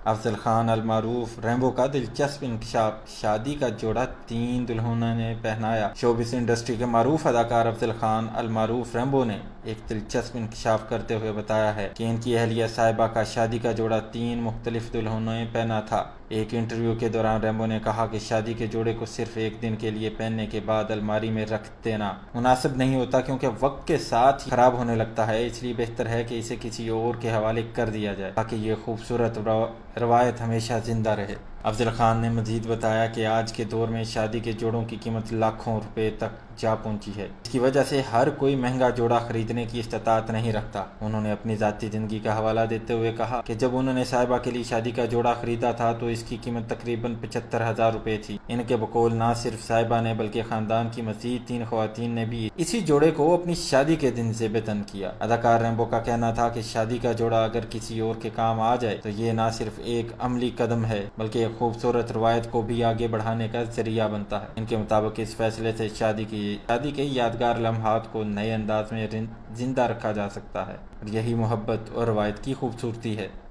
افضل خان المعروف ریمبو کا دلچسپ انکشاف، شادی کا جوڑا 3 دلہنوں نے پہنایا۔ شوبز انڈسٹری کے معروف اداکار افضل خان المعروف ریمبو نے ایک دلچسپ انکشاف کرتے ہوئے بتایا ہے کہ ان کی اہلیہ صاحبہ کا شادی کا جوڑا 3 مختلف دلہنوں نے پہنا تھا۔ ایک انٹرویو کے دوران ریمبو نے کہا کہ شادی کے جوڑے کو صرف ایک دن کے لیے پہننے کے بعد الماری میں رکھ دینا مناسب نہیں ہوتا، کیونکہ وقت کے ساتھ خراب ہونے لگتا ہے، اس لیے بہتر ہے کہ اسے کسی اور کے حوالے کر دیا جائے تاکہ یہ خوبصورت روایت ہمیشہ زندہ رہے۔ افضل خان نے مزید بتایا کہ آج کے دور میں شادی کے جوڑوں کی قیمت لاکھوں روپے تک جا پہنچی ہے، اس کی وجہ سے ہر کوئی مہنگا جوڑا خریدنے کی استطاعت نہیں رکھتا۔ انہوں نے اپنی ذاتی زندگی کا حوالہ دیتے ہوئے کہا کہ جب انہوں نے صاحبہ کے لیے شادی کا جوڑا خریدا تھا تو اس کی قیمت تقریباً 75,000 روپے تھی۔ ان کے بقول نہ صرف صاحبہ نے بلکہ خاندان کی مزید 3 خواتین نے بھی اسی جوڑے کو اپنی شادی کے دن زیب تن کیا۔ اداکار ریمبو کا کہنا تھا کہ شادی کا جوڑا اگر کسی اور کے کام آ جائے تو یہ نہ صرف ایک عملی قدم ہے بلکہ ایک خوبصورت روایت کو بھی آگے بڑھانے کا ذریعہ بنتا ہے۔ ان کے مطابق اس فیصلے سے شادی کے یادگار لمحات کو نئے انداز میں زندہ رکھا جا سکتا ہے، اور یہی محبت اور روایت کی خوبصورتی ہے۔